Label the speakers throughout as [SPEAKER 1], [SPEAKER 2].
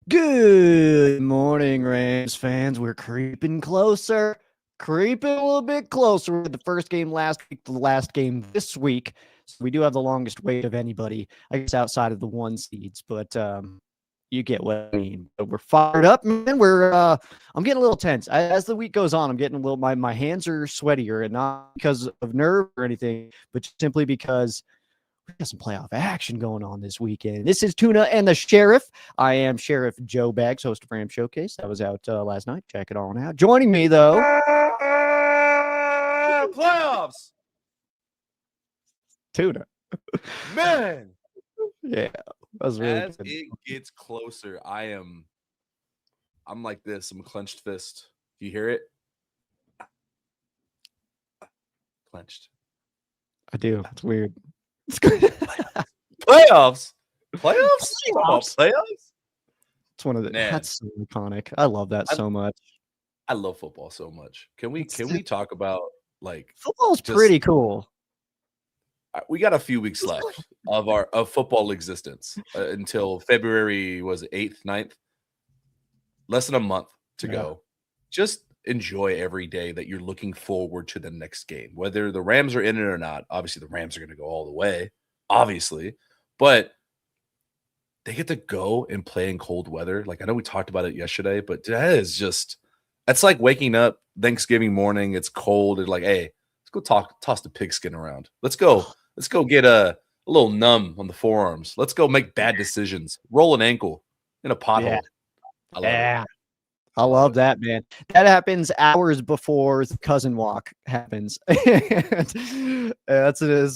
[SPEAKER 1] Good morning, Rams fans. We're creeping closer, creeping a little bit closer. We had the first game last week, the last game this week. So we do have the longest wait of anybody, I guess, outside of the one seeds. But you get what I mean. But we're fired up, man. I'm getting a little tense as the week goes on. I'm getting a little. My hands are sweatier, and not because of nerve or anything, but simply because we got some playoff action going on this weekend. This is Tuna and the Sheriff. I am Sheriff Joe Baggs, host of Ram Showcase. That was out last night. Check it on out. Joining me, though,
[SPEAKER 2] Playoffs,
[SPEAKER 1] Tuna.
[SPEAKER 2] man.
[SPEAKER 1] Yeah, that was really
[SPEAKER 2] As
[SPEAKER 1] good.
[SPEAKER 2] it gets closer, I'm like this. I'm a clenched fist. Do you hear it? Clenched.
[SPEAKER 1] I do. It's weird. It's good.
[SPEAKER 2] Playoffs. Playoffs.
[SPEAKER 1] It's one of the.
[SPEAKER 2] Man.
[SPEAKER 1] That's so iconic. I love that so much.
[SPEAKER 2] I love football so much. Can we talk about like
[SPEAKER 1] Football's pretty cool.
[SPEAKER 2] We got a few weeks left of football existence until February was 8th, 9th. Less than a month to go. Just enjoy every day that you're looking forward to the next game. Whether the Rams are in it or not, obviously the Rams are going to go all the way, obviously. But they get to go and play in cold weather. Like I know we talked about it yesterday, but that's like waking up Thanksgiving morning. It's cold. It's like, hey, let's go toss the pigskin around. Let's go get a little numb on the forearms. Let's go make bad decisions. Roll an ankle in a pothole.
[SPEAKER 1] Yeah. I love that, man. That happens hours before the cousin walk happens. It's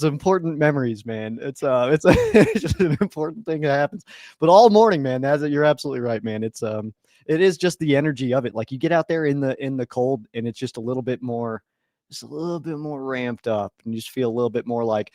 [SPEAKER 1] important memories, man. It's just an important thing that happens. But all morning, man, you're absolutely right, man. It is just the energy of it. Like you get out there in the cold and it's just a little bit more ramped up, and you just feel a little bit more like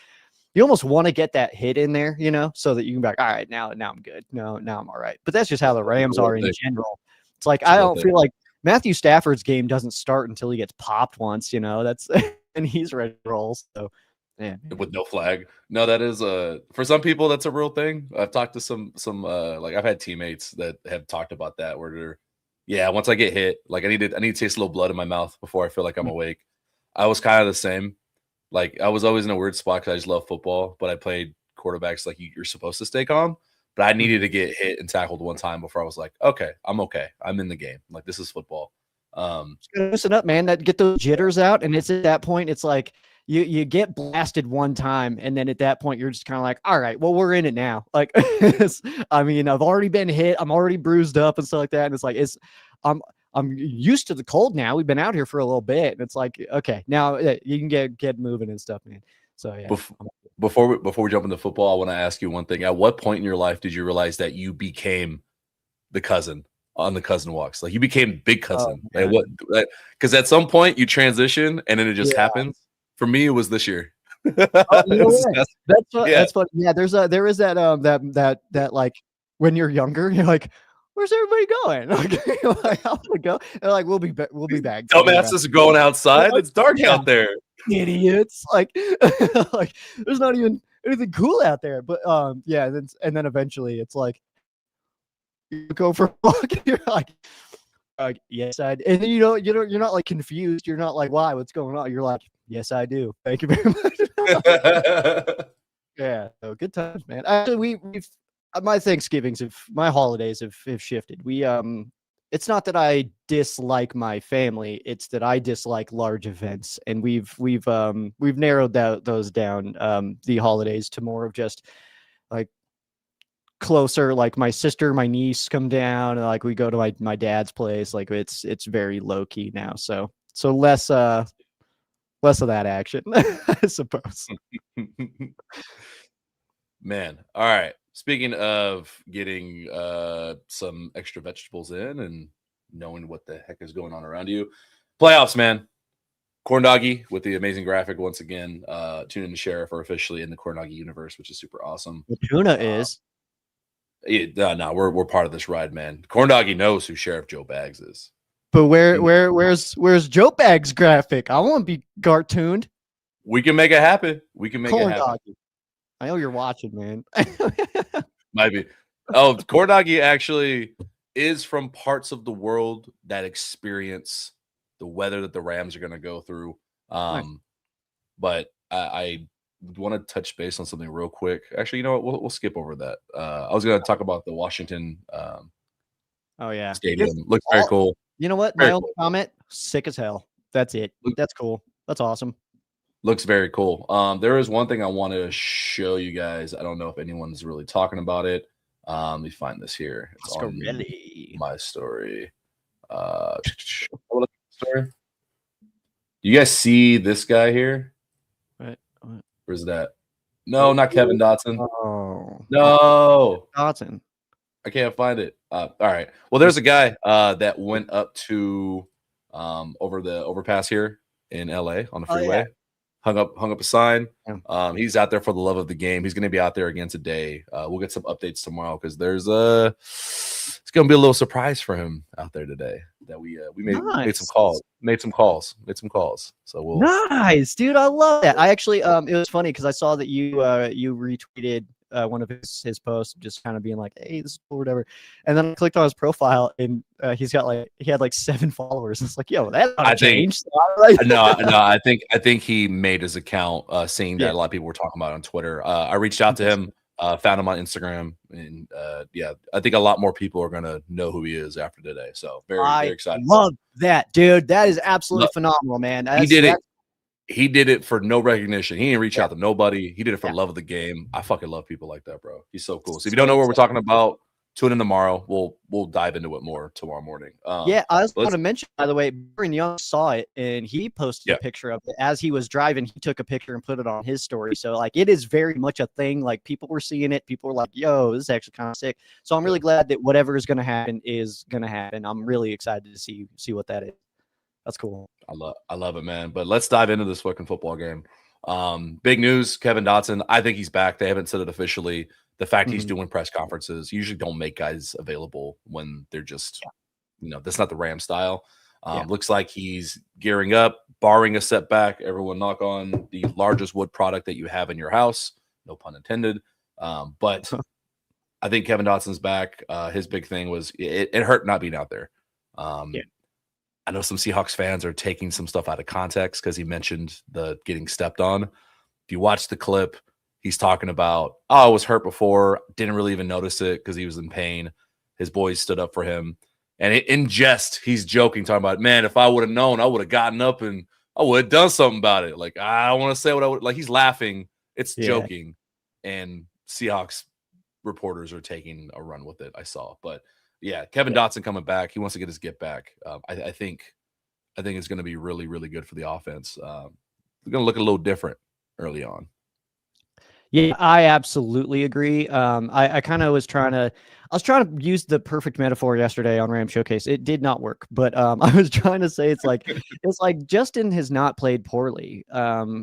[SPEAKER 1] you almost want to get that hit in there, so that you can be like, all right, now I'm good. No, now I'm all right. But that's just how the Rams are in general. It's like I don't feel like Matthew Stafford's game doesn't start until he gets popped once, that's and he's ready to roll. So yeah.
[SPEAKER 2] With no flag. No, that is for some people that's a real thing. I've talked to some like I've had teammates that have talked about that where once I get hit, like I need to taste a little blood in my mouth before I feel like I'm awake. I was kind of the same. Like I was always in a weird spot because I just love football, but I played quarterbacks like you're supposed to stay calm. But I needed to get hit and tackled one time before I was like, okay. I'm in the game. Like this is football.
[SPEAKER 1] Listen up, man. That get those jitters out, and it's at that point, it's like you get blasted one time, and then at that point, you're just kind of like, all right, well, we're in it now. Like, I mean, I've already been hit. I'm already bruised up and stuff like that. And it's like I'm used to the cold now. We've been out here for a little bit, and it's like, okay, now you can get moving and stuff, man. So yeah.
[SPEAKER 2] Before we jump into football, I want to ask you one thing. At what point in your life did you realize that you became the cousin on the cousin walks? Like you became big cousin. Because at some point you transition and then it just happens. For me, it was this year.
[SPEAKER 1] That's funny. Yeah, there is that like when you're younger, you're like, where's everybody going? Like, I'm gonna go. They're like, we'll be back.
[SPEAKER 2] Dumbasses are going outside. It's dark out there.
[SPEAKER 1] Idiots. Like, like there's not even anything cool out there. But and then eventually it's like you go for a walk. And you're like, yes, I. And then you're not like confused. You're not like, why? What's going on? You're like, yes, I do. Thank you very much. Yeah. So good times, man. Actually, we've my my holidays have shifted. It's not that I dislike my family; it's that I dislike large events, and we've narrowed those down. The holidays to more of just like closer. Like my sister, my niece come down, and like we go to my dad's place. Like it's very low key now. So less of that action, I suppose.
[SPEAKER 2] Man, all right. Speaking of getting some extra vegetables in and knowing what the heck is going on around you, playoffs, man. Corn Doggy with the amazing graphic once again. Tuna and the Sheriff are officially in the Corn Doggy universe, which is super awesome.
[SPEAKER 1] The Tuna is.
[SPEAKER 2] No, we're part of this ride, man. Corn Doggy knows who Sheriff Joe Baggs is.
[SPEAKER 1] But where's Joe Baggs' graphic? I want to be cartooned.
[SPEAKER 2] We can make it happen. We can make
[SPEAKER 1] Corn
[SPEAKER 2] it happen.
[SPEAKER 1] Doggy. I know you're watching, man.
[SPEAKER 2] Might be. Oh, Corn Doggy actually. is from parts of the world that experience the weather that the Rams are going to go through.
[SPEAKER 1] Nice.
[SPEAKER 2] But I want to touch base on something real quick. Actually, you know what? We'll skip over that. I was going to talk about the Washington
[SPEAKER 1] Oh yeah,
[SPEAKER 2] stadium. Looks very cool.
[SPEAKER 1] You know what?
[SPEAKER 2] Very
[SPEAKER 1] My only
[SPEAKER 2] cool.
[SPEAKER 1] comment: sick as hell. That's it. That's cool. That's awesome.
[SPEAKER 2] Looks very cool. There is one thing I want to show you guys. I don't know if anyone's really talking about it. Let me find this here. It's on my story. Story. You guys see this guy here?
[SPEAKER 1] What?
[SPEAKER 2] Where's that? No, not Kevin Dotson.
[SPEAKER 1] Oh,
[SPEAKER 2] no,
[SPEAKER 1] Dotson.
[SPEAKER 2] I can't find it. All right. Well, there's a guy that went up to over the overpass here in LA on the freeway.
[SPEAKER 1] Yeah.
[SPEAKER 2] Hung up a sign. He's out there for the love of the game. He's going to be out there again today. We'll get some updates tomorrow because it's going to be a little surprise for him out there today. That we made some calls. So we'll
[SPEAKER 1] nice, dude. I love that. I actually it was funny because I saw that you retweeted one of his posts, just kind of being like, "Hey, this is cool," or whatever. And then I clicked on his profile, and he had like 7 followers. It's like, yo, that's not changed.
[SPEAKER 2] No, I think he made his account seeing that a lot of people were talking about it on Twitter. I reached out to him, found him on Instagram, and I think a lot more people are gonna know who he is after today. So very excited.
[SPEAKER 1] I love that, dude. That is absolutely phenomenal, man.
[SPEAKER 2] He did it for no recognition. He didn't reach out to nobody. He did it for love of the game. I fucking love people like that, bro. He's so cool. So if you don't know what we're talking about, tune in tomorrow. We'll dive into it more tomorrow morning.
[SPEAKER 1] I was going to mention, by the way, Byron Young saw it and he posted a picture of it as he was driving. He took a picture and put it on his story. So like, it is very much a thing. Like, people were seeing it. People were like, yo, this is actually kind of sick. So I'm really glad that whatever is going to happen is going to happen. I'm really excited to see what that is. That's cool.
[SPEAKER 2] I love it, man. But let's dive into this fucking football game. Big news, Kevin Dotson. I think he's back. They haven't said it officially. The fact he's doing press conferences usually don't make guys available when they're just, that's not the Ram style. Looks like he's gearing up, barring a setback. Everyone knock on the largest wood product that you have in your house. No pun intended. But I think Kevin Dotson's back. His big thing was it hurt not being out there. I know some Seahawks fans are taking some stuff out of context because he mentioned the getting stepped on. If you watch the clip, he's talking about, I was hurt before, didn't really even notice it because he was in pain. His boys stood up for him. And in jest, he's joking, talking about, man, if I would have known, I would have gotten up and I would have done something about it. Like, I don't want to say what I would. Like, he's laughing. It's joking. And Seahawks reporters are taking a run with it, I saw. But Kevin Dotson coming back. He wants to get his get back. I think it's going to be really, really good for the offense. We're going to look a little different early on.
[SPEAKER 1] Yeah, I absolutely agree. I kind of was trying to use the perfect metaphor yesterday on Ram Showcase. It did not work, but I was trying to say it's like Justin has not played poorly.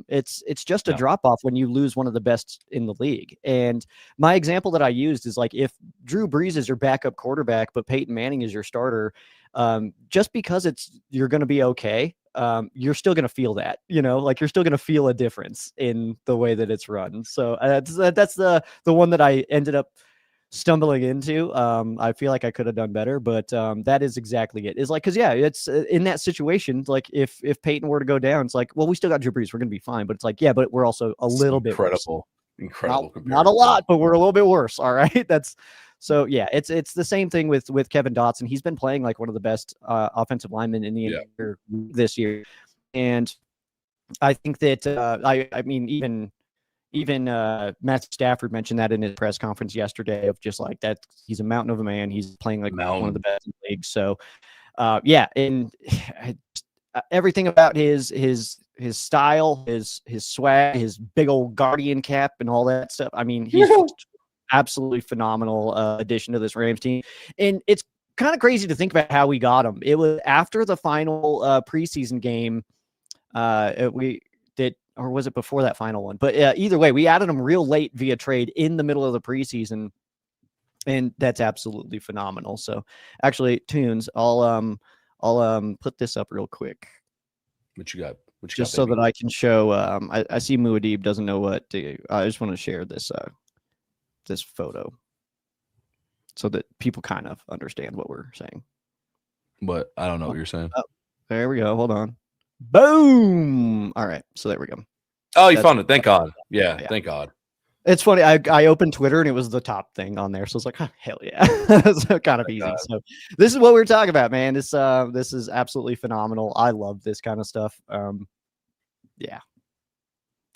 [SPEAKER 1] It's just a drop off when you lose one of the best in the league. And my example that I used is like, if Drew Brees is your backup quarterback, but Peyton Manning is your starter, just because you're going to be okay. You're still going to feel that, like you're still going to feel a difference in the way that it's run. So that's the one that I ended up stumbling into. I feel like I could have done better, but that is exactly it. It's like, cause it's in that situation. Like if Peyton were to go down, it's like, well, we still got Drew Brees. We're going to be fine. But it's like, but we're also a little bit worse.
[SPEAKER 2] Incredible.
[SPEAKER 1] Not a lot, but we're a little bit worse. All right. So it's the same thing with Kevin Dotson. He's been playing like one of the best offensive linemen in the entire this year, and I think that I mean even Matt Stafford mentioned that in his press conference yesterday of just like that he's a mountain of a man. He's playing like one of the best in the league. So and everything about his style, his swag, his big old Guardian cap, and all that stuff. I mean, he's absolutely phenomenal addition to this Rams team. And it's kind of crazy to think about how we got him. It was after the final preseason game. Or was it before that final one? But either way, we added him real late via trade in the middle of the preseason. And that's absolutely phenomenal. So actually, Tunes, I'll put this up real quick.
[SPEAKER 2] What you got?
[SPEAKER 1] Just so that I can show. I see Muad'Dib doesn't know what to. I just want to share this. This photo. so that people kind of understand what we're saying.
[SPEAKER 2] But I don't know what you're saying.
[SPEAKER 1] Oh, there we go. Hold on. Boom. All right. So there we go.
[SPEAKER 2] Oh, you found it. Thank God. Yeah. Thank God.
[SPEAKER 1] It's funny. I opened Twitter and it was the top thing on there. So it's like, oh, hell yeah. So kind of easy. God. So this is what we're talking about, man. This is absolutely phenomenal. I love this kind of stuff. Yeah.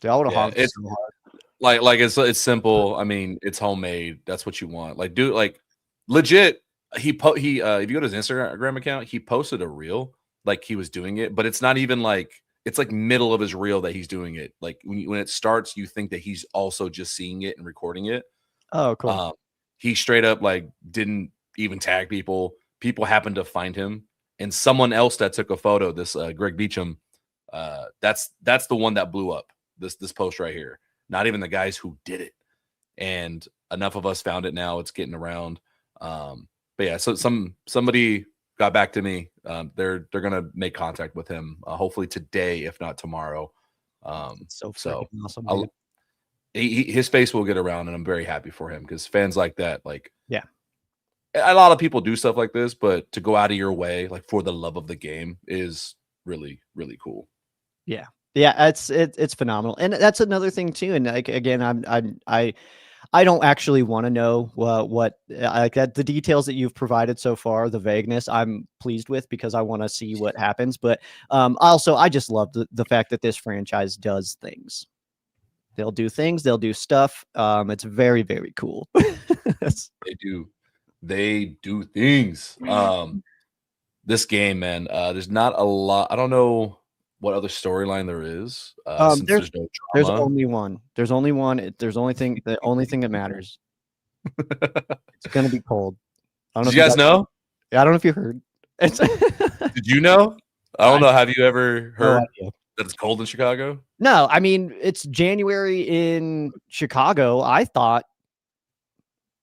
[SPEAKER 1] Dude, I would have honked so hard.
[SPEAKER 2] Like it's simple. I mean, it's homemade. That's what you want. Like, dude, like legit. He if you go to his Instagram account, he posted a reel like he was doing it, but it's not even like it's like middle of his reel that he's doing it. Like when it starts, you think that he's also just seeing it and recording it.
[SPEAKER 1] Oh, cool.
[SPEAKER 2] He straight up like didn't even tag people. People happened to find him, and someone else that took a photo. This Greg Beecham. That's the one that blew up. This post right here. Not even the guys who did it. And enough of us found it now. It's getting around. But yeah, so somebody got back to me. They're gonna make contact with him hopefully today, if not tomorrow.
[SPEAKER 1] So
[SPEAKER 2] awesome. His face will get around, and I'm very happy for him because fans like that, like a lot of people do stuff like this, but to go out of your way, like for the love of the game, is really really cool.
[SPEAKER 1] Yeah, it's phenomenal, and that's another thing too. And like again, I don't actually want to know what like that the details that you've provided so far, the vagueness I'm pleased with because I want to see what happens. But also I just love the fact that this franchise does things. They'll do things, they'll do stuff. It's very, very cool.
[SPEAKER 2] They do things. This game, man, there's not a lot. I don't know what other storyline there is. Since there's no drama.
[SPEAKER 1] There's only one. There's only one. There's only thing. The only thing that matters. It's gonna be cold.
[SPEAKER 2] Did you guys know?
[SPEAKER 1] Yeah, I don't know if you heard.
[SPEAKER 2] Did you know? I don't know. Have you ever heard that it's cold in Chicago?
[SPEAKER 1] No, I mean it's January in Chicago. I thought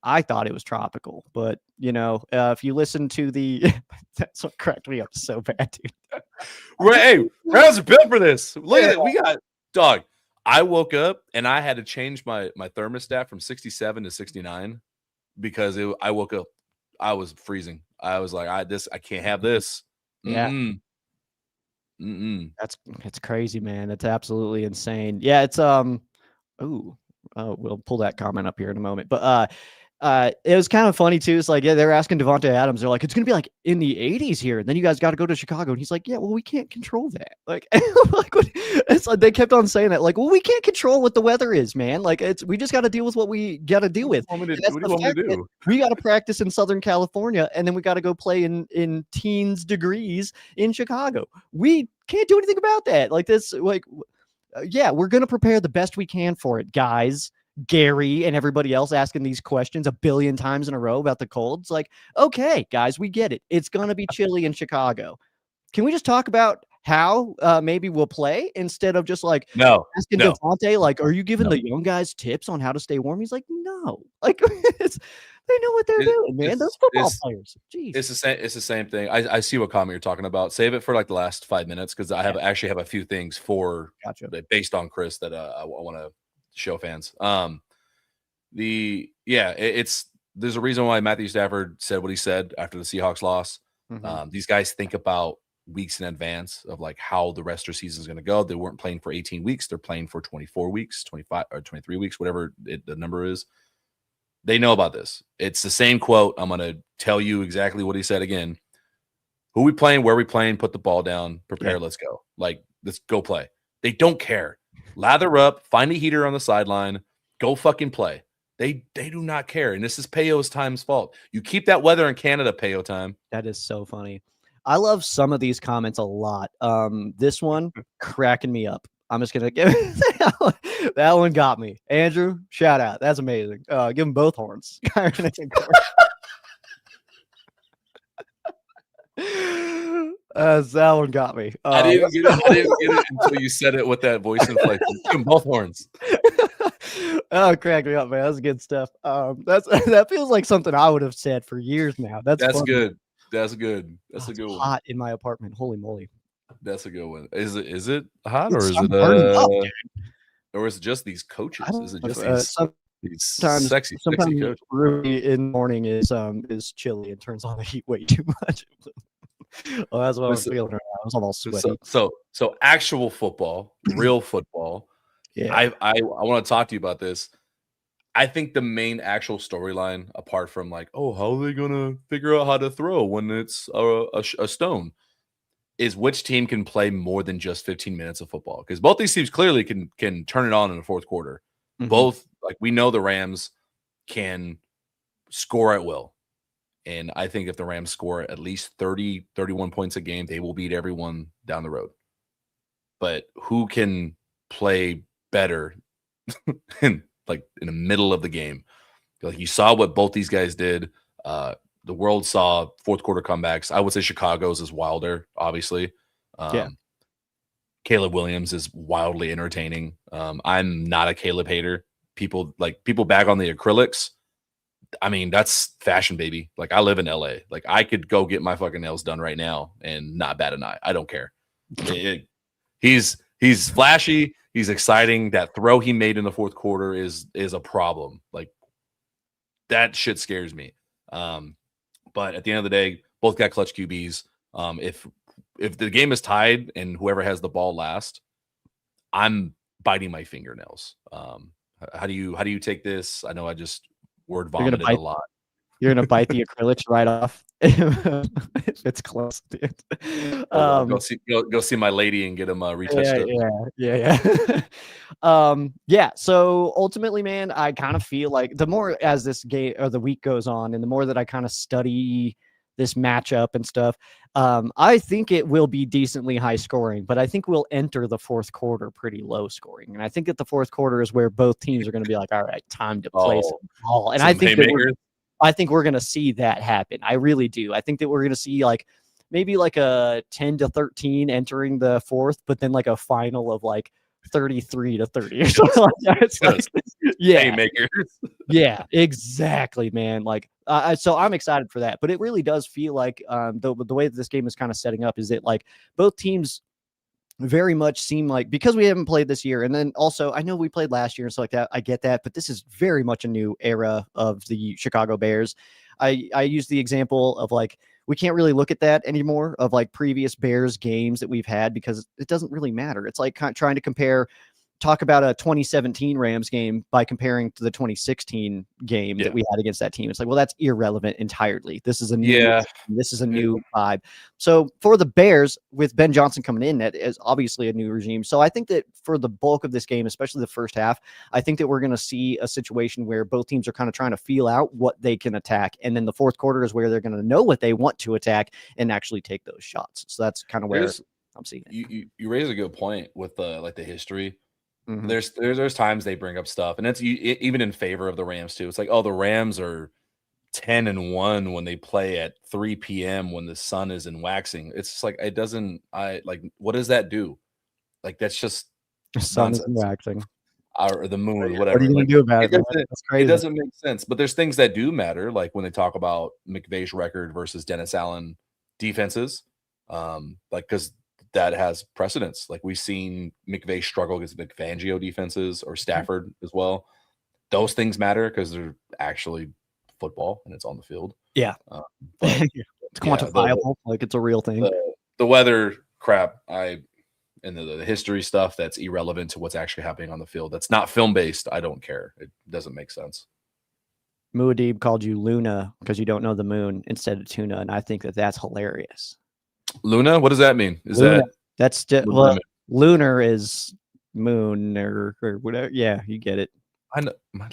[SPEAKER 1] it was tropical, but you know, if you listen to the, that's what cracked me up so bad, dude.
[SPEAKER 2] Hey, Browns are built for this. Look at it. We got dog. I woke up and I had to change my thermostat from 67 to 69 because I woke up, I was freezing. I was like, I can't have this.
[SPEAKER 1] Yeah. It's crazy, man. It's absolutely insane. Yeah, it's we'll pull that comment up here in a moment. But it was kind of funny too. It's like, yeah, they're asking Devontae Adams. They're like, it's gonna be like in the 80s here, and then you guys got to go to Chicago. And he's like, yeah, well, we can't control that. Like, it's like they kept on saying that. Like, well, we can't control what the weather is, man. Like, we just got to deal with what we got to deal with.
[SPEAKER 2] What do you want me to do?
[SPEAKER 1] We got to practice in Southern California, and then we got to go play in teens degrees in Chicago. We can't do anything about that. Like this, like, yeah, we're gonna prepare the best we can for it, guys. Gary and everybody else asking these questions a billion times in a row about the colds. Like, okay, guys, we get it. It's going to be chilly in Chicago. Can we just talk about how maybe we'll play instead of just like asking Devontae, like, are you giving the young guys tips on how to stay warm? He's like, no. Like, they know what they're doing, man. Those football players. Jeez.
[SPEAKER 2] It's the same thing. I see what comment you're talking about. Save it for like the last 5 minutes because I actually have a few things based on Chris that I want to show fans. There's a reason why Matthew Stafford said what he said after the Seahawks loss. These guys think about weeks in advance of like how the rest of their season is going to go. They weren't playing for 18 weeks. They're playing for 24 weeks, 25 or 23 weeks, whatever the number is. They know about this. It's the same quote. I'm going to tell you exactly what he said again. Who we playing, where we playing, put the ball down, prepare, let's go. Like, let's go play. They don't care. Lather up, find a heater on the sideline, go fucking play. They do not care. And this is Peyo's time's fault. You keep that weather in Canada, Peyo time.
[SPEAKER 1] That is so funny. I love some of these comments a lot. This one cracking me up. I'm just gonna give that one got me. Andrew, shout out. That's amazing. Give them both horns. That one got me.
[SPEAKER 2] I didn't get it until you said it with that voice inflection. Give them both horns.
[SPEAKER 1] Oh, crack me up, man. That's good stuff. That feels like something I would have said for years now. That's
[SPEAKER 2] good. That's good. That's a good one.
[SPEAKER 1] Hot in my apartment. Holy moly.
[SPEAKER 2] That's a good one. Is it hot or is it
[SPEAKER 1] up,
[SPEAKER 2] or is it just these coaches? Is it just He's
[SPEAKER 1] Sometimes
[SPEAKER 2] sexy coach.
[SPEAKER 1] Rudy in the morning is chilly and turns on the heat way too much. Well, that's what I was feeling right now. I was almost sweaty.
[SPEAKER 2] So actual football, real football.
[SPEAKER 1] Yeah.
[SPEAKER 2] I want to talk to you about this. I think the main actual storyline, apart from like, oh, how are they gonna figure out how to throw when it's a stone, is which team can play more than just 15 minutes of football. Because both these teams clearly can turn it on in the fourth quarter.
[SPEAKER 1] Mm-hmm.
[SPEAKER 2] Both, like, we know the Rams can score at will. And I think if the Rams score at least 30, 31 points a game, they will beat everyone down the road. But who can play better in the middle of the game? Like, you saw what both these guys did. The world saw fourth quarter comebacks. I would say Chicago's is wilder, obviously. Caleb Williams is wildly entertaining. I'm not a Caleb hater. People bag on the acrylics. I mean, that's fashion, baby. Like, I live in LA. Like, I could go get my fucking nails done right now and not bat an eye. I don't care. He's flashy. He's exciting. That throw he made in the fourth quarter is a problem. Like, that shit scares me. But at the end of the day, both got clutch QBs. If the game is tied and whoever has the ball last, I'm biting my fingernails. How do you take this? I know I just word vomited a lot.
[SPEAKER 1] You're gonna bite the acrylics right off if it's close, dude.
[SPEAKER 2] Go see my lady and get him retouched
[SPEAKER 1] up. Yeah. So ultimately, man, I kind of feel like the more as this game or the week goes on, and the more that I kind of study this matchup and stuff, I think it will be decently high scoring, but I think we'll enter the fourth quarter pretty low scoring. And I think that the fourth quarter is where both teams are going to be like, all right, time to play some ball. And I think we're going to see that happen. I really do. I think that we're going to see maybe a 10-13 entering the fourth, but then a final of 33-30 or something like that. It's
[SPEAKER 2] haymakers.
[SPEAKER 1] Yeah, exactly, man. So I'm excited for that, but it really does feel like the way that this game is kind of setting up is that both teams very much seem like, because we haven't played this year, and then also I know we played last year and stuff like that. I get that, but this is very much a new era of the Chicago Bears. I use the example of we can't really look at that anymore of previous Bears games that we've had, because it doesn't really matter. It's trying to talk about a 2017 Rams game by comparing to the 2016 game that we had against that team. It's well, that's irrelevant entirely. This is a new vibe. So for the Bears, with Ben Johnson coming in, that is obviously a new regime. So I think that for the bulk of this game, especially the first half, I think that we're going to see a situation where both teams are kind of trying to feel out what they can attack. And then the fourth quarter is where they're going to know what they want to attack and actually take those shots. So that's kind of where I'm seeing it.
[SPEAKER 2] You raise a good point with the history.
[SPEAKER 1] Mm-hmm.
[SPEAKER 2] There's times they bring up stuff, and it's even in favor of the Rams too. It's the Rams are 10-1 when they play at 3 p.m. when the sun is in waxing. It's it doesn't. What does that do? That's just
[SPEAKER 1] the sun is in waxing,
[SPEAKER 2] or the moon, whatever.
[SPEAKER 1] What are you gonna do about it? That's crazy.
[SPEAKER 2] It doesn't make sense. But there's things that do matter, like when they talk about McVay's record versus Dennis Allen defenses, because that has precedence. We've seen McVay struggle against McFangio defenses or Stafford as well. Those things matter because they're actually football and it's on the field.
[SPEAKER 1] Yeah. It's quantifiable. It's a real thing.
[SPEAKER 2] The weather crap, and the history stuff, that's irrelevant to what's actually happening on the field. That's not film based. I don't care. It doesn't make sense.
[SPEAKER 1] Muad'Dib called you Luna because you don't know the moon instead of Tuna, and I think that that's hilarious.
[SPEAKER 2] Luna? What does that mean?
[SPEAKER 1] That's lunar is moon or whatever. Yeah, you get it.
[SPEAKER 2] I know don't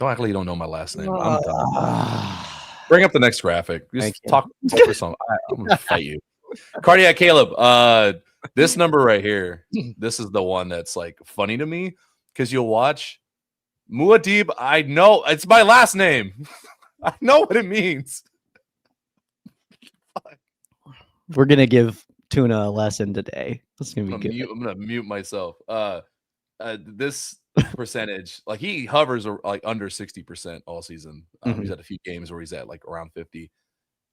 [SPEAKER 2] act like you don't know my last name. I'm done. Bring up the next graphic. Just focus on. I'm gonna fight you. Cardiac Caleb. This number right here. This is the one that's funny to me, because you'll watch Muad'Dib. I know it's my last name. I know what it means.
[SPEAKER 1] We're gonna give Tuna a lesson today. It's gonna be good.
[SPEAKER 2] I'm gonna mute myself. This percentage, he hovers under 60% all season. He's had a few games where he's at around 50.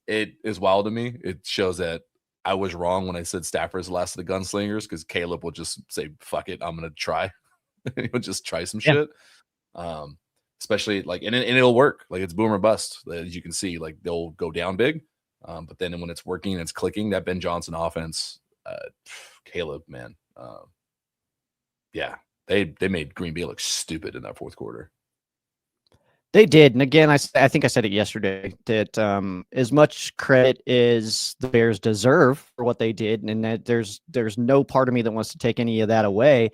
[SPEAKER 2] It is wild to me. It shows that I was wrong when I said Stafford's the last of the gunslingers, because Caleb will just say, "Fuck it, I'm gonna try." He'll just try some shit. Especially like, and it'll work. Like it's boom or bust, as you can see. Like they'll go down big, but then when it's working and it's clicking, that Ben Johnson offense, Caleb, man, yeah, they made Green Bay look stupid in that fourth quarter.
[SPEAKER 1] They did, and again, I think I said it yesterday that as much credit as the Bears deserve for what they did, and that there's no part of me that wants to take any of that away.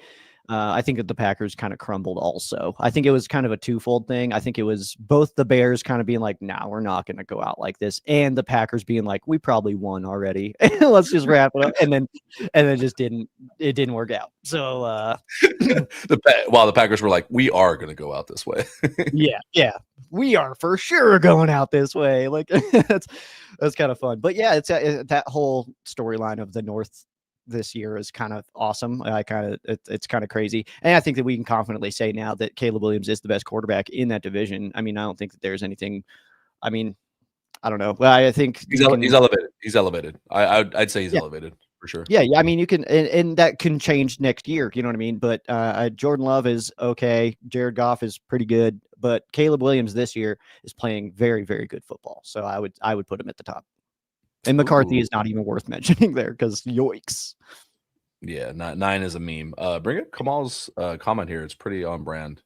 [SPEAKER 1] I think that the Packers kind of crumbled also. I think it was kind of a twofold thing. I think it was both the Bears kind of being like, nah, we're not going to go out like this. And the Packers being like, we probably won already. Let's just wrap it up. And then just didn't work out. So
[SPEAKER 2] while the Packers were like, we are going to go out this way.
[SPEAKER 1] yeah. We are for sure going out this way. Like that's kind of fun. But yeah, it's that whole storyline of the North this year is kind of awesome. It's kind of crazy. And I think that we can confidently say now that Caleb Williams is the best quarterback in that division. I mean, I don't think that there's anything, I mean, I don't know. Well, I think
[SPEAKER 2] he's elevated. He's elevated. I'd say he's elevated for sure.
[SPEAKER 1] Yeah. I mean, you can, and that can change next year. You know what I mean? But Jordan Love is okay. Jared Goff is pretty good, but Caleb Williams this year is playing very, very good football. So I would put him at the top. And McCarthy is not even worth mentioning there because yikes.
[SPEAKER 2] Yeah, 9 is a meme. Bring up Kamal's comment here. It's pretty on brand.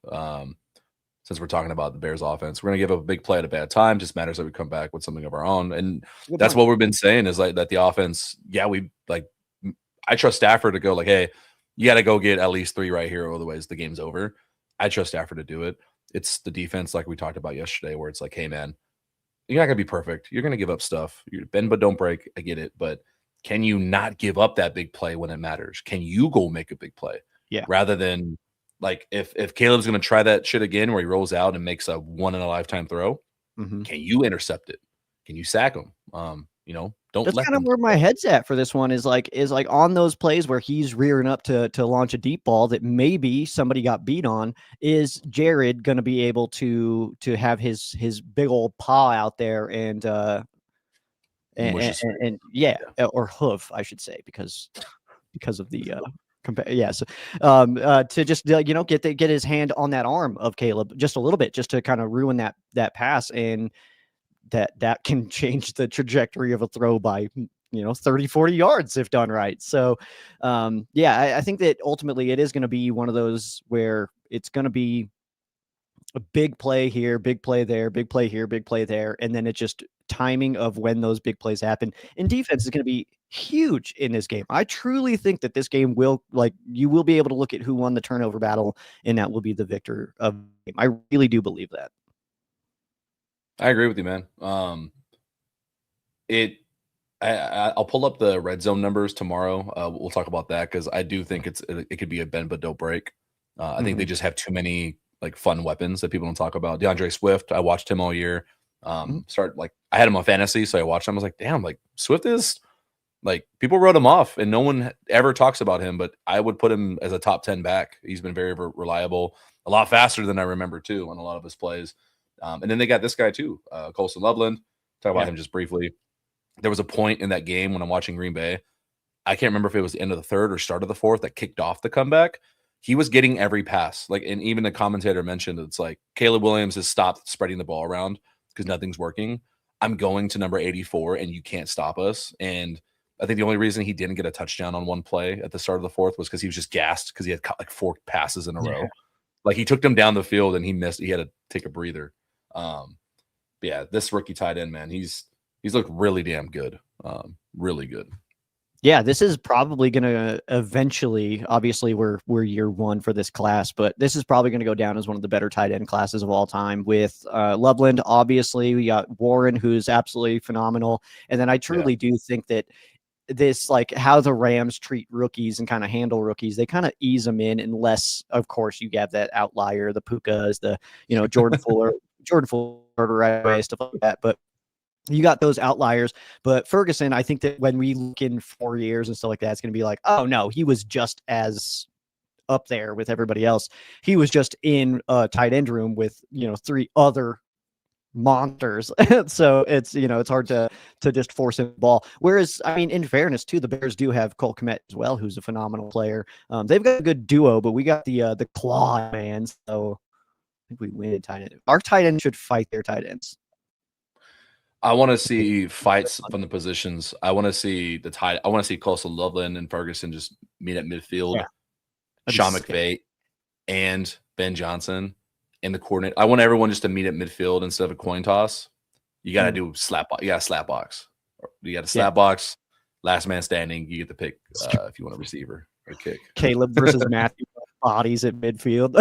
[SPEAKER 2] Since we're talking about the Bears offense, we're gonna give up a big play at a bad time. Just matters that we come back with something of our own, and that's what we've been saying is like that the offense. Yeah, we like. I trust Stafford to go like, hey, you got to go get at least 3 right here, otherwise the game's over. I trust Stafford to do it. It's the defense like we talked about yesterday, where it's like, hey man, you're not going to be perfect. You're going to give up stuff. You bend but don't break. I get it. But can you not give up that big play when it matters? Can you go make a big play?
[SPEAKER 1] Yeah.
[SPEAKER 2] Rather than like if Caleb's going to try that shit again where he rolls out and makes a one-in-a-lifetime throw, can you intercept it? Can you sack him? Don't
[SPEAKER 1] That's
[SPEAKER 2] let
[SPEAKER 1] kind of where my head's at for this one is like on those plays where he's rearing up to launch a deep ball that maybe somebody got beat on. Is Jared going to be able to have his big old paw out there and yeah, or hoof, I should say, because of the to just get his hand on that arm of Caleb just a little bit, just to kind of ruin that pass, and that can change the trajectory of a throw by 30, 40 yards if done right. So I think that ultimately it is going to be one of those where it's going to be a big play here, big play there, big play here, big play there, and then it's just timing of when those big plays happen. And defense is going to be huge in this game. I truly think that this game you will be able to look at who won the turnover battle, and that will be the victor of the game. I really do believe that.
[SPEAKER 2] I agree with you, man. I'll pull up the red zone numbers tomorrow. We'll talk about that because I do think it could be a bend but don't break. I think they just have too many like fun weapons that people don't talk about. DeAndre Swift, I watched him all year. I had him on fantasy, so I watched him. I was like, damn, like Swift is like people wrote him off, and no one ever talks about him. But I would put him as a top 10 back. He's been very reliable, a lot faster than I remember too on a lot of his plays. And then they got this guy too, Colson Loveland. Talk about him just briefly. There was a point in that game when I'm watching Green Bay. I can't remember if it was the end of the third or start of the fourth that kicked off the comeback. He was getting every pass. And even the commentator mentioned it's like Caleb Williams has stopped spreading the ball around because nothing's working. I'm going to number 84 and you can't stop us. And I think the only reason he didn't get a touchdown on one play at the start of the fourth was because he was just gassed because he had caught like 4 passes in a row. Like he took them down the field and he missed. He had to take a breather. This rookie tight end, man, he's looked really damn good. Really good.
[SPEAKER 1] Yeah, this is probably going to eventually, obviously we're year 1 for this class, but this is probably going to go down as one of the better tight end classes of all time with Loveland. Obviously we got Warren, who's absolutely phenomenal. And then I truly do think that this, like how the Rams treat rookies and kind of handle rookies, they kind of ease them in unless, of course, you have that outlier, the Pukas, the, Jordan Fuller right away, stuff like that. But you got those outliers. But Ferguson, I think that when we look in 4 years and stuff like that, it's going to be like, oh no, he was just as up there with everybody else. He was just in a tight end room with, 3 other monsters. So it's, it's hard to just force him the ball. Whereas, I mean, in fairness too, the Bears do have Cole Kmet as well, who's a phenomenal player. They've got a good duo, but we got the claw man. So think we win tight end. Our tight end should fight their tight ends.
[SPEAKER 2] I want to see fights from the positions. I want to see I want to see Colson Loveland and Ferguson just meet at midfield.
[SPEAKER 1] Yeah.
[SPEAKER 2] Sean McVay and Ben Johnson in the coordinate. I want everyone just to meet at midfield instead of a coin toss. You got to do slap. You got to slap box. You got to slap box. Last man standing. You get to pick if you want a receiver or a kick.
[SPEAKER 1] Caleb versus Matthew bodies at midfield.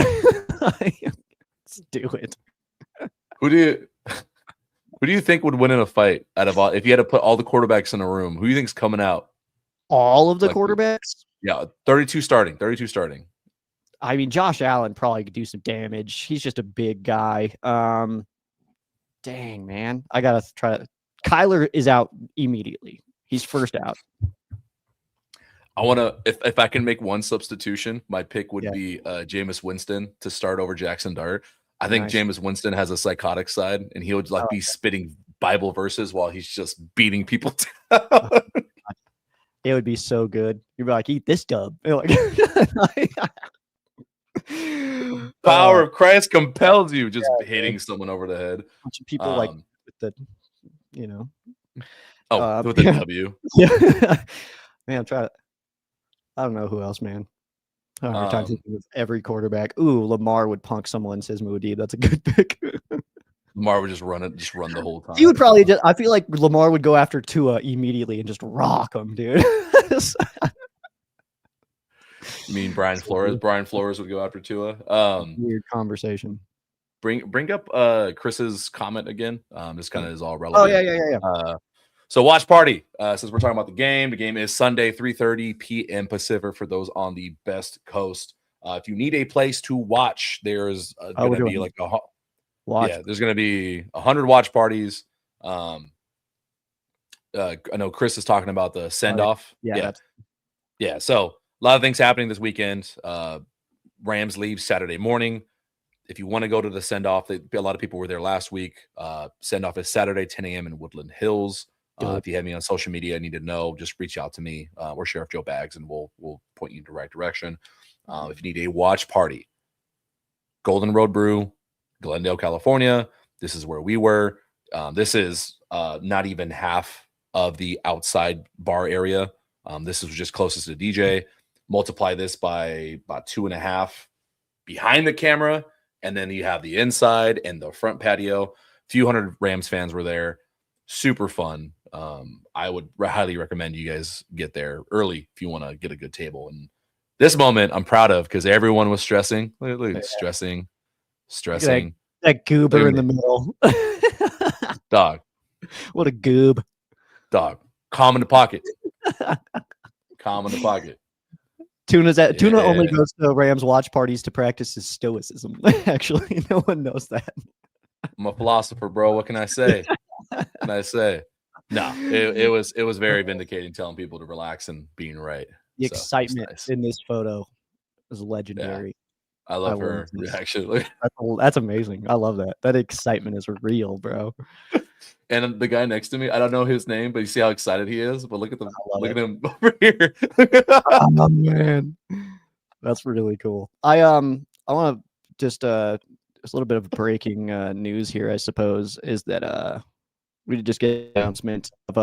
[SPEAKER 1] Let's do it.
[SPEAKER 2] Who do you think would win in a fight out of all? If you had to put all the quarterbacks in a room, who do you think's coming out?
[SPEAKER 1] All of the quarterbacks?
[SPEAKER 2] Yeah, 32 starting. 32 starting.
[SPEAKER 1] I mean, Josh Allen probably could do some damage. He's just a big guy. Dang, man. I got to try to. Kyler is out immediately. He's first out.
[SPEAKER 2] I want to, if I can make one substitution, my pick would be Jameis Winston to start over Jackson Dart. I think Jameis Winston has a psychotic side, and he would be spitting Bible verses while he's just beating people down.
[SPEAKER 1] It would be so good. You'd be like, eat this dub. Like,
[SPEAKER 2] Power of Christ compels you, just hitting someone over the head.
[SPEAKER 1] A bunch of people with the,
[SPEAKER 2] with the W.
[SPEAKER 1] Yeah. Man, I'm trying to. I don't know who else, man. I don't have time to think of every quarterback. Ooh, Lamar would punk someone, says Muad'Dib. That's a good pick.
[SPEAKER 2] Lamar would just run the whole time.
[SPEAKER 1] He would probably I feel like Lamar would go after Tua immediately and just rock him, dude.
[SPEAKER 2] You mean Brian Flores? Brian Flores would go after Tua.
[SPEAKER 1] Weird conversation.
[SPEAKER 2] Bring up Chris's comment again. This kind of is all relevant.
[SPEAKER 1] Oh, yeah.
[SPEAKER 2] So watch party. Since we're talking about the game is Sunday, 3:30 p.m. Pacific for those on the Best Coast. If you need a place to watch, there's going to be like there's going to be 100 watch parties. I know Chris is talking about the send off. Yeah. So a lot of things happening this weekend. Rams leave Saturday morning. If you want to go to the send off, a lot of people were there last week. Send off is Saturday, 10 a.m. in Woodland Hills. If you have me on social media, need to know, just reach out to me or Sheriff Joe Baggs, and we'll point you in the right direction. If you need a watch party, Golden Road Brew, Glendale, California. This is where we were. This is not even half of the outside bar area. This is just closest to DJ. Multiply this by about 2.5 behind the camera, and then you have the inside and the front patio. A few hundred Rams fans were there. Super fun. I would highly recommend you guys get there early if you want to get a good table. And this moment I'm proud of because everyone was stressing. Look, stressing.
[SPEAKER 1] That goober in the middle.
[SPEAKER 2] Dog.
[SPEAKER 1] What a goob.
[SPEAKER 2] Dog. Calm in the pocket. Calm in the pocket.
[SPEAKER 1] Tuna only goes to Rams watch parties to practice his stoicism. Actually, no one knows that.
[SPEAKER 2] I'm a philosopher, bro. What can I say? No, it was very vindicating, telling people to relax and being right.
[SPEAKER 1] The excitement in this photo is legendary.
[SPEAKER 2] I love her reaction.
[SPEAKER 1] That's amazing. I love that. That excitement is real, bro.
[SPEAKER 2] And the guy next to me, I don't know his name, but you see how excited he is. But look at at him over here.
[SPEAKER 1] Oh man, that's really cool. I want to just a little bit of breaking news here, I suppose, is that we did just get an announcement of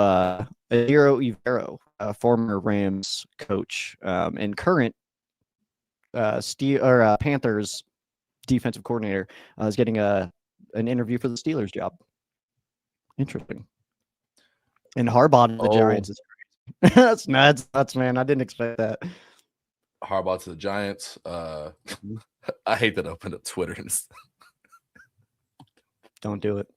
[SPEAKER 1] Ejiro Evero, a former Rams coach and current Panthers defensive coordinator, is getting an interview for the Steelers job. Interesting. And Harbaugh to the Giants is crazy. That's nuts, man. I didn't expect that.
[SPEAKER 2] Harbaugh to the Giants. I hate that I opened up Twitter and
[SPEAKER 1] don't do it.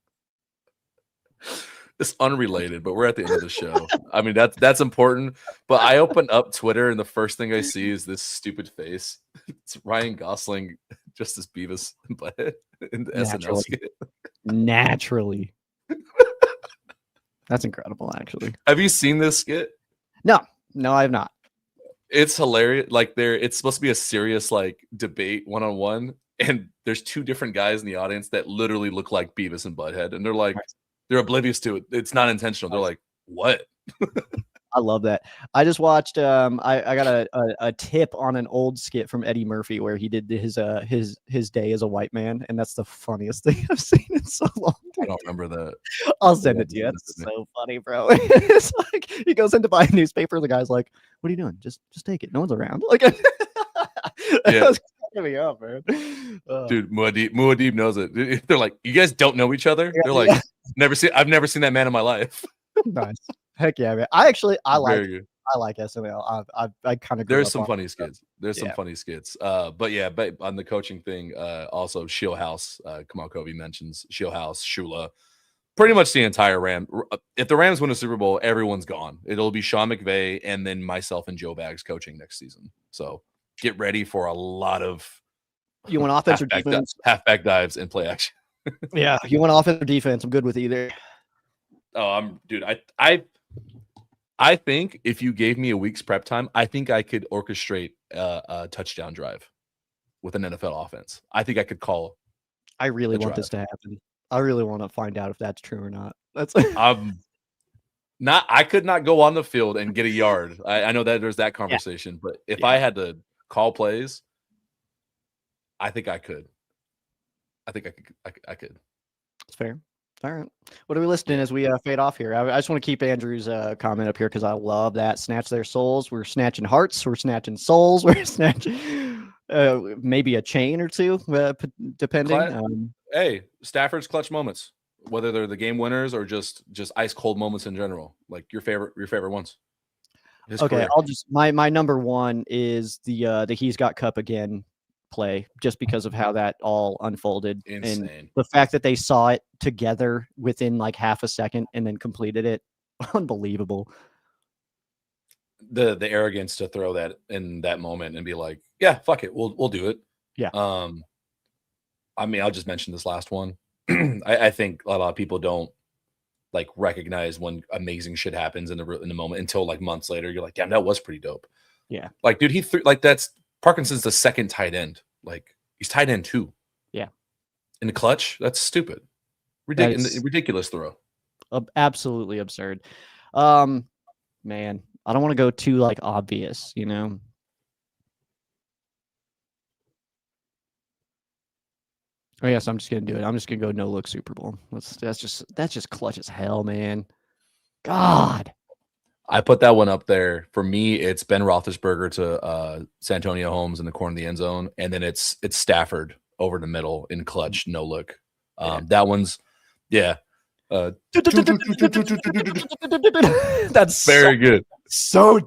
[SPEAKER 2] It's unrelated, but we're at the end of the show. I mean, that's important. But I open up Twitter and the first thing I see is this stupid face. It's Ryan Gosling, just as Beavis and Butthead in the SNL skit.
[SPEAKER 1] Naturally. That's incredible, actually.
[SPEAKER 2] Have you seen this skit?
[SPEAKER 1] No, I have not.
[SPEAKER 2] It's hilarious. Like it's supposed to be a serious debate one-on-one, and there's two different guys in the audience that literally look like Beavis and Butthead, and they're oblivious to it. It's not intentional. They're like, what?
[SPEAKER 1] I love that. I just watched. I got a tip on an old skit from Eddie Murphy where he did his day as a white man, and that's the funniest thing I've seen in so long.
[SPEAKER 2] I don't remember that.
[SPEAKER 1] I'll send it to you. That's so funny, bro. It's like he goes in to buy a newspaper. The guy's like, "What are you doing? Just take it. No one's around." Like,
[SPEAKER 2] Yeah.
[SPEAKER 1] that was cracking me up, man.
[SPEAKER 2] Dude, Muad'Dib knows it. They're like, you guys don't know each other. They're like, I've never seen that man in my life.
[SPEAKER 1] Nice. Heck yeah, man. I like SNL. I kind of
[SPEAKER 2] there's some funny skits. There's some funny skits. But on the coaching thing, also Shieldhouse, Kamal Kobe mentions Shieldhouse, Shula, pretty much the entire Ram. If the Rams win a Super Bowl, everyone's gone. It'll be Sean McVay and then myself and Joe Bags coaching next season. So get ready for a lot of
[SPEAKER 1] you want offense or defense,
[SPEAKER 2] halfback dives and play action.
[SPEAKER 1] Yeah, you want offense or defense? I'm good with either.
[SPEAKER 2] Oh, I think if you gave me a week's prep time, I think I could orchestrate a touchdown drive with an NFL offense. I think I could call.
[SPEAKER 1] I really want this to happen. I really want to find out if that's true or not. That's
[SPEAKER 2] I could not go on the field and get a yard. I know that there's that conversation, but if I had to call plays, I think I could. I think I could.
[SPEAKER 1] It's fair. All right. What are we listening as we fade off here? I just want to keep Andrew's comment up here because I love that. Snatch their souls. We're snatching hearts. We're snatching souls. We're snatching maybe a chain or two, depending.
[SPEAKER 2] Hey, Stafford's clutch moments, whether they're the game winners or just ice cold moments in general, like your favorite ones.
[SPEAKER 1] Okay, career. I'll just my number one is the He's Got Cup Again play, just because of how that all unfolded.
[SPEAKER 2] Insane.
[SPEAKER 1] And the fact that they saw it together within like half a second and then completed it. Unbelievable.
[SPEAKER 2] The arrogance to throw that in that moment and be like, yeah, fuck it. We'll do it.
[SPEAKER 1] Yeah.
[SPEAKER 2] I mean, I'll just mention this last one. I think a lot of people don't like recognize when amazing shit happens in the moment until like months later. You're like, damn, that was pretty dope.
[SPEAKER 1] Yeah.
[SPEAKER 2] Like, dude, he threw like that's Parkinson's the second tight end. Like he's tight end too.
[SPEAKER 1] Yeah.
[SPEAKER 2] In the clutch, that's stupid. Ridiculous throw.
[SPEAKER 1] Absolutely absurd. Man, I don't want to go too like obvious, you know. Oh yes, I'm just gonna do it. I'm just gonna go no look Super Bowl. That's just clutch as hell, man. God.
[SPEAKER 2] I put that one up there. For me, it's Ben Roethlisberger to Santonio Holmes in the corner of the end zone, and then it's Stafford over the middle in clutch, no look. That one's that's very good.
[SPEAKER 1] So